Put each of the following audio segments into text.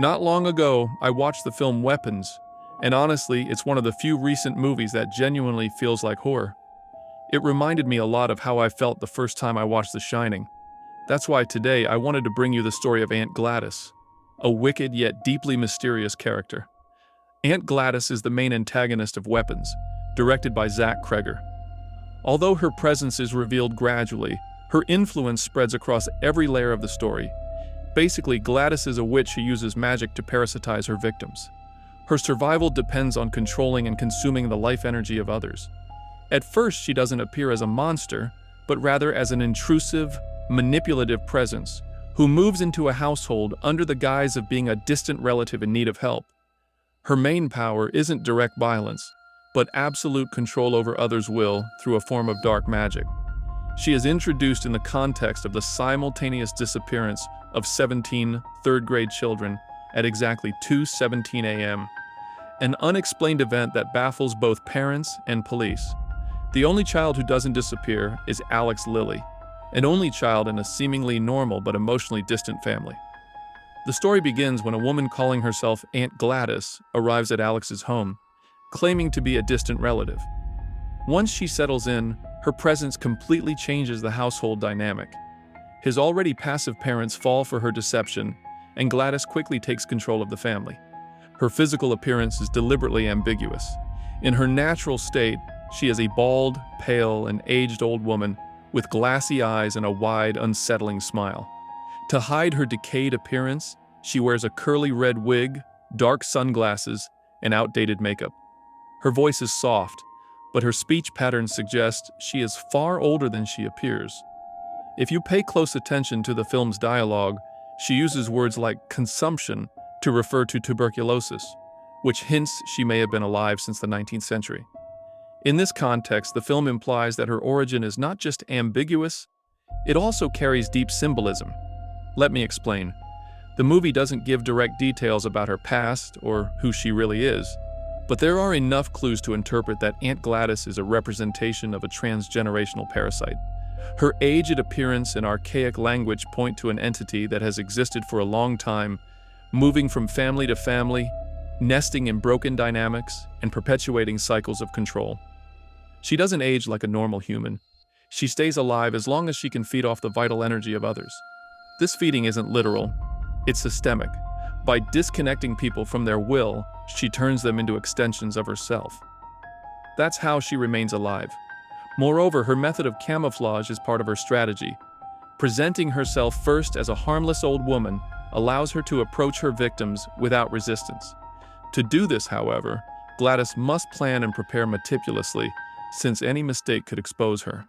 Not long ago, I watched the film Weapons, and honestly, it's one of the few recent movies that genuinely feels like horror. It reminded me a lot of how I felt the first time I watched The Shining. That's why today I wanted to bring you the story of Aunt Gladys, a wicked yet deeply mysterious character. Aunt Gladys is the main antagonist of Weapons, directed by Zach Cregger. Although her presence is revealed gradually, her influence spreads across every layer of the story. Basically, Gladys is a witch who uses magic to parasitize her victims. Her survival depends on controlling and consuming the life energy of others. At first, she doesn't appear as a monster, but rather as an intrusive, manipulative presence who moves into a household under the guise of being a distant relative in need of help. Her main power isn't direct violence, but absolute control over others' will through a form of dark magic. She is introduced in the context of the simultaneous disappearance of 17 third-grade children at exactly 2:17 a.m., an unexplained event that baffles both parents and police. The only child who doesn't disappear is Alex Lilly, an only child in a seemingly normal but emotionally distant family. The story begins when a woman calling herself Aunt Gladys arrives at Alex's home, claiming to be a distant relative. Once she settles in, her presence completely changes the household dynamic. His already passive parents fall for her deception, and Gladys quickly takes control of the family. Her physical appearance is deliberately ambiguous. In her natural state, she is a bald, pale, and aged old woman with glassy eyes and a wide, unsettling smile. To hide her decayed appearance, she wears a curly red wig, dark sunglasses, and outdated makeup. Her voice is soft, but her speech patterns suggest she is far older than she appears. If you pay close attention to the film's dialogue, she uses words like consumption to refer to tuberculosis, which hints she may have been alive since the 19th century. In this context, the film implies that her origin is not just ambiguous, it also carries deep symbolism. Let me explain. The movie doesn't give direct details about her past or who she really is, but there are enough clues to interpret that Aunt Gladys is a representation of a transgenerational parasite. Her aged appearance and archaic language point to an entity that has existed for a long time, moving from family to family, nesting in broken dynamics, and perpetuating cycles of control. She doesn't age like a normal human. She stays alive as long as she can feed off the vital energy of others. This feeding isn't literal, it's systemic. By disconnecting people from their will, she turns them into extensions of herself. That's how she remains alive. Moreover, her method of camouflage is part of her strategy. Presenting herself first as a harmless old woman allows her to approach her victims without resistance. To do this, however, Gladys must plan and prepare meticulously, since any mistake could expose her.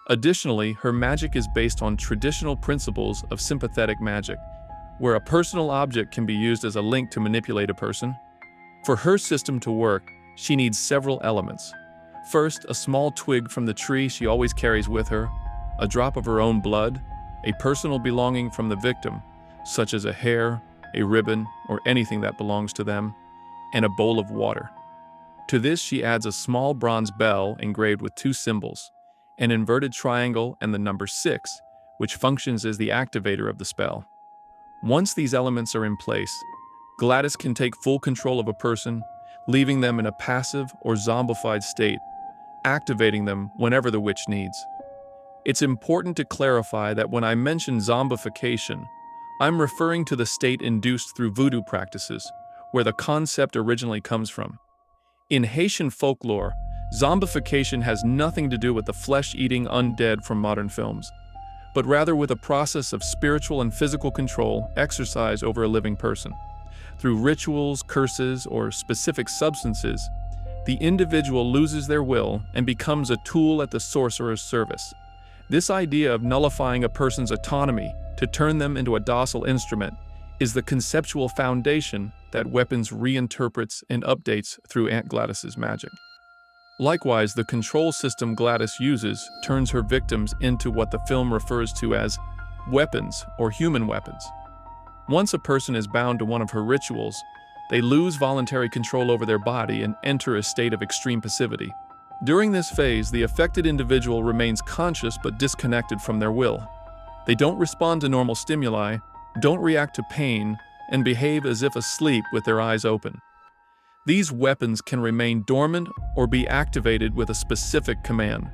Additionally, her magic is based on traditional principles of sympathetic magic, where a personal object can be used as a link to manipulate a person. For her system to work, she needs several elements. First, a small twig from the tree she always carries with her, a drop of her own blood, a personal belonging from the victim, such as a hair, a ribbon, or anything that belongs to them, and a bowl of water. To this, she adds a small bronze bell engraved with two symbols, an inverted triangle and the number 6, which functions as the activator of the spell. Once these elements are in place, Gladys can take full control of a person, leaving them in a passive or zombified state, activating them whenever the witch needs. It's important to clarify that when I mention zombification, I'm referring to the state induced through voodoo practices, where the concept originally comes from. In Haitian folklore, zombification has nothing to do with the flesh-eating undead from modern films, but rather with a process of spiritual and physical control exercised over a living person. Through rituals, curses, or specific substances, the individual loses their will and becomes a tool at the sorcerer's service. This idea of nullifying a person's autonomy to turn them into a docile instrument is the conceptual foundation that Weapons reinterprets and updates through Aunt Gladys's magic. Likewise, the control system Gladys uses turns her victims into what the film refers to as weapons or human weapons. Once a person is bound to one of her rituals, they lose voluntary control over their body and enter a state of extreme passivity. During this phase, the affected individual remains conscious but disconnected from their will. They don't respond to normal stimuli, don't react to pain, and behave as if asleep with their eyes open. These weapons can remain dormant or be activated with a specific command.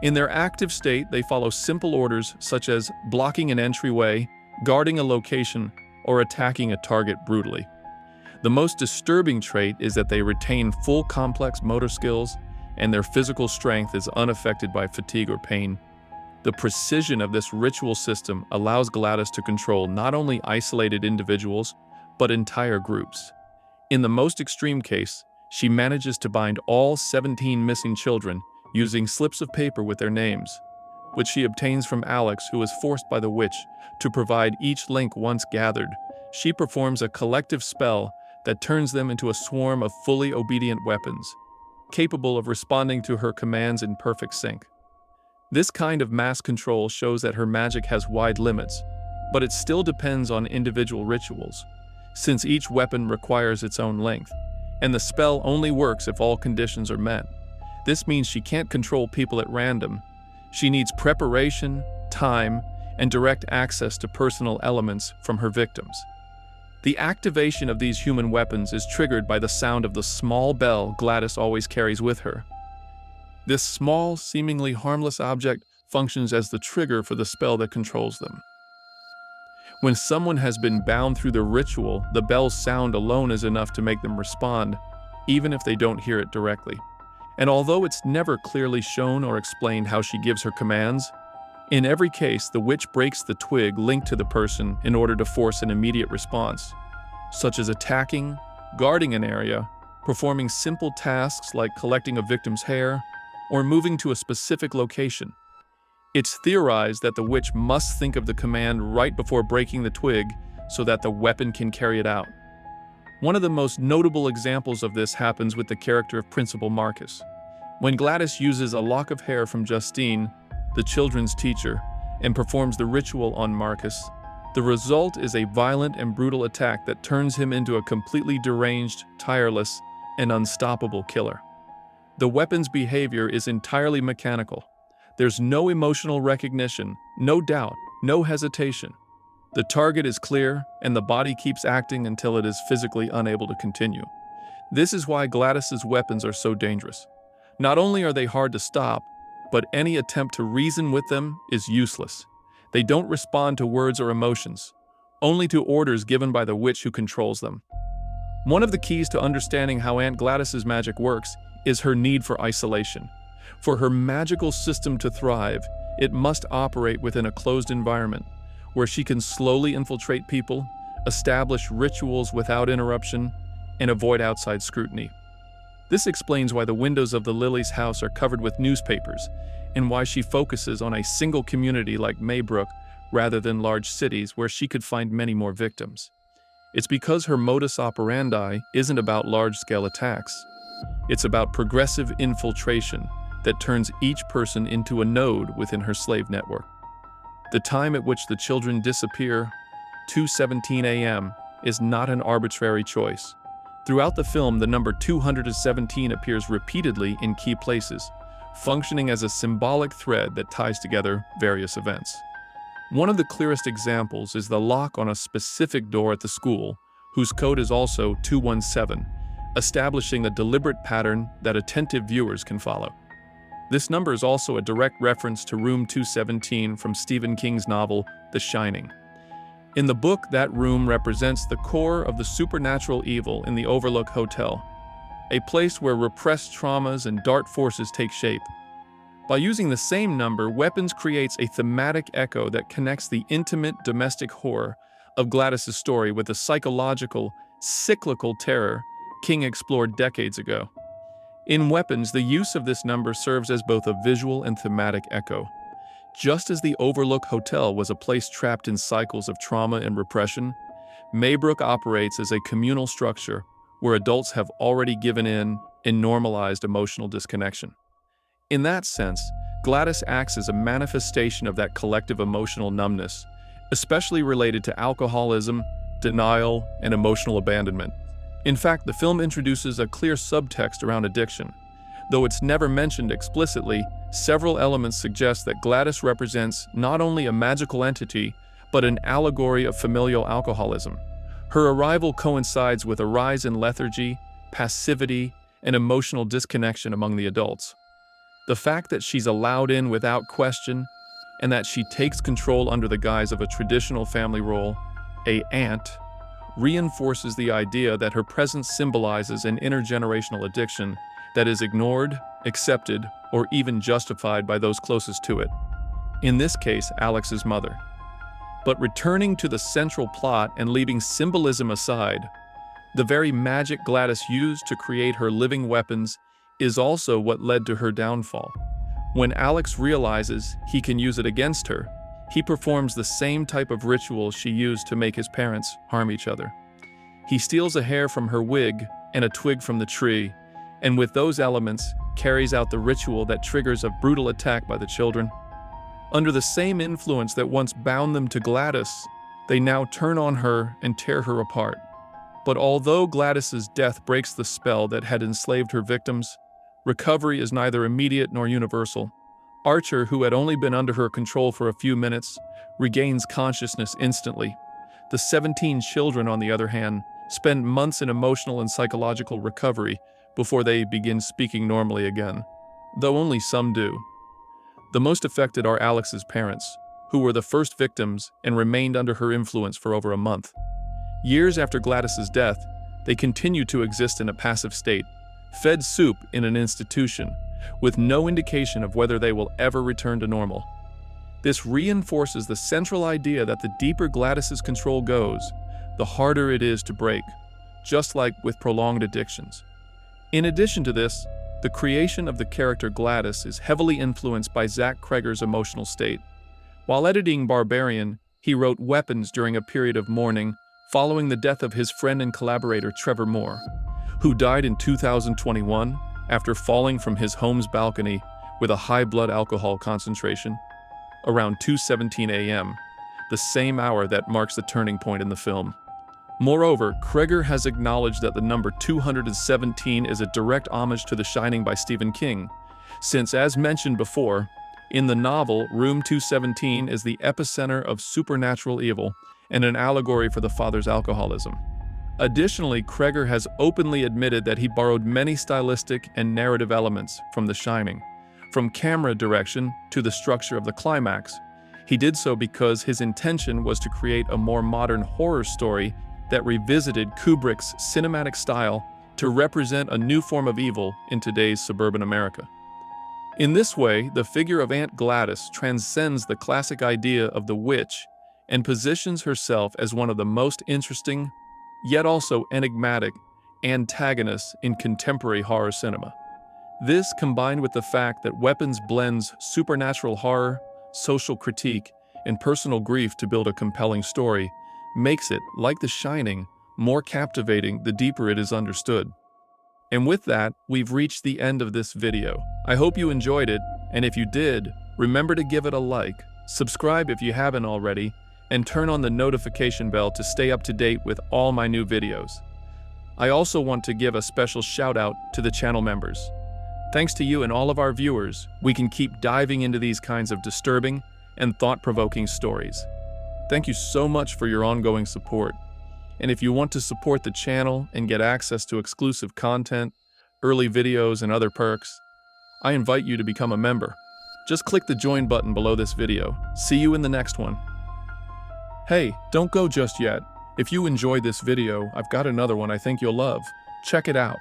In their active state, they follow simple orders such as blocking an entryway, guarding a location, or attacking a target brutally. The most disturbing trait is that they retain full complex motor skills, and their physical strength is unaffected by fatigue or pain. The precision of this ritual system allows Gladys to control not only isolated individuals, but entire groups. In the most extreme case, she manages to bind all 17 missing children using slips of paper with their names, which she obtains from Alex, who is forced by the witch to provide each link once gathered. She performs a collective spell that turns them into a swarm of fully obedient weapons, capable of responding to her commands in perfect sync. This kind of mass control shows that her magic has wide limits, but it still depends on individual rituals, since each weapon requires its own length, and the spell only works if all conditions are met. This means she can't control people at random. She needs preparation, time, and direct access to personal elements from her victims. The activation of these human weapons is triggered by the sound of the small bell Gladys always carries with her. This small, seemingly harmless object functions as the trigger for the spell that controls them. When someone has been bound through the ritual, the bell's sound alone is enough to make them respond, even if they don't hear it directly. And although it's never clearly shown or explained how she gives her commands, in every case the witch breaks the twig linked to the person in order to force an immediate response, such as attacking, guarding an area, performing simple tasks like collecting a victim's hair, or moving to a specific location. It's theorized that the witch must think of the command right before breaking the twig so that the weapon can carry it out. One of the most notable examples of this happens with the character of Principal Marcus. When Gladys uses a lock of hair from Justine, the children's teacher, and performs the ritual on Marcus, the result is a violent and brutal attack that turns him into a completely deranged, tireless, and unstoppable killer. The weapon's behavior is entirely mechanical. There's no emotional recognition, no doubt, no hesitation. The target is clear, and the body keeps acting until it is physically unable to continue. This is why Gladys's weapons are so dangerous. Not only are they hard to stop, but any attempt to reason with them is useless. They don't respond to words or emotions, only to orders given by the witch who controls them. One of the keys to understanding how Aunt Gladys's magic works is her need for isolation. For her magical system to thrive, it must operate within a closed environment, where she can slowly infiltrate people, establish rituals without interruption, and avoid outside scrutiny. This explains why the windows of the Lily's house are covered with newspapers, and why she focuses on a single community like Maybrook rather than large cities where she could find many more victims. It's because her modus operandi isn't about large-scale attacks. It's about progressive infiltration that turns each person into a node within her slave network. The time at which the children disappear, 2:17 a.m., is not an arbitrary choice. Throughout the film, the number 217 appears repeatedly in key places, functioning as a symbolic thread that ties together various events. One of the clearest examples is the lock on a specific door at the school, whose code is also 217, establishing a deliberate pattern that attentive viewers can follow. This number is also a direct reference to Room 217 from Stephen King's novel, The Shining. In the book, that room represents the core of the supernatural evil in the Overlook Hotel, a place where repressed traumas and dark forces take shape. By using the same number, Weapons creates a thematic echo that connects the intimate domestic horror of Gladys's story with the psychological, cyclical terror King explored decades ago. In Weapons, the use of this number serves as both a visual and thematic echo. Just as the Overlook Hotel was a place trapped in cycles of trauma and repression, Maybrook operates as a communal structure where adults have already given in and normalized emotional disconnection. In that sense, Gladys acts as a manifestation of that collective emotional numbness, especially related to alcoholism, denial, and emotional abandonment. In fact, the film introduces a clear subtext around addiction. Though it's never mentioned explicitly, several elements suggest that Gladys represents not only a magical entity, but an allegory of familial alcoholism. Her arrival coincides with a rise in lethargy, passivity, and emotional disconnection among the adults. The fact that she's allowed in without question, and that she takes control under the guise of a traditional family role, a aunt, reinforces the idea that her presence symbolizes an intergenerational addiction that is ignored, accepted, or even justified by those closest to it. In this case, Alex's mother. But returning to the central plot and leaving symbolism aside, the very magic Gladys used to create her living weapons is also what led to her downfall. When Alex realizes he can use it against her, he performs the same type of ritual she used to make his parents harm each other. He steals a hair from her wig and a twig from the tree, and with those elements, carries out the ritual that triggers a brutal attack by the children. Under the same influence that once bound them to Gladys, they now turn on her and tear her apart. But although Gladys's death breaks the spell that had enslaved her victims, recovery is neither immediate nor universal. Archer, who had only been under her control for a few minutes, regains consciousness instantly. The 17 children, on the other hand, spend months in emotional and psychological recovery before they begin speaking normally again, though only some do. The most affected are Alex's parents, who were the first victims and remained under her influence for over a month. Years after Gladys's death, they continue to exist in a passive state, fed soup in an institution, with no indication of whether they will ever return to normal. This reinforces the central idea that the deeper Gladys's control goes, the harder it is to break, just like with prolonged addictions. In addition to this, the creation of the character Gladys is heavily influenced by Zach Cregger's emotional state. While editing Barbarian, he wrote Weapons during a period of mourning following the death of his friend and collaborator Trevor Moore, who died in 2021 after falling from his home's balcony with a high blood alcohol concentration around 2:17 a.m., the same hour that marks the turning point in the film. Moreover, Cregger has acknowledged that the number 217 is a direct homage to The Shining by Stephen King, since, as mentioned before, in the novel, Room 217 is the epicenter of supernatural evil and an allegory for the father's alcoholism. Additionally, Cregger has openly admitted that he borrowed many stylistic and narrative elements from The Shining, from camera direction to the structure of the climax. He did so because his intention was to create a more modern horror story that revisited Kubrick's cinematic style to represent a new form of evil in today's suburban America. In this way, the figure of Aunt Gladys transcends the classic idea of the witch and positions herself as one of the most interesting, yet also enigmatic, antagonists in contemporary horror cinema. This, combined with the fact that Weapons blends supernatural horror, social critique, and personal grief to build a compelling story, makes it, like The Shining, more captivating the deeper it is understood. And with that, we've reached the end of this video. I hope you enjoyed it, and if you did, remember to give it a like, subscribe if you haven't already, and turn on the notification bell to stay up to date with all my new videos. I also want to give a special shout out to the channel members. Thanks to you and all of our viewers, we can keep diving into these kinds of disturbing and thought-provoking stories. Thank you so much for your ongoing support. And if you want to support the channel and get access to exclusive content, early videos, and other perks, I invite you to become a member. Just click the join button below this video. See you in the next one. Hey, don't go just yet. If you enjoyed this video, I've got another one I think you'll love. Check it out.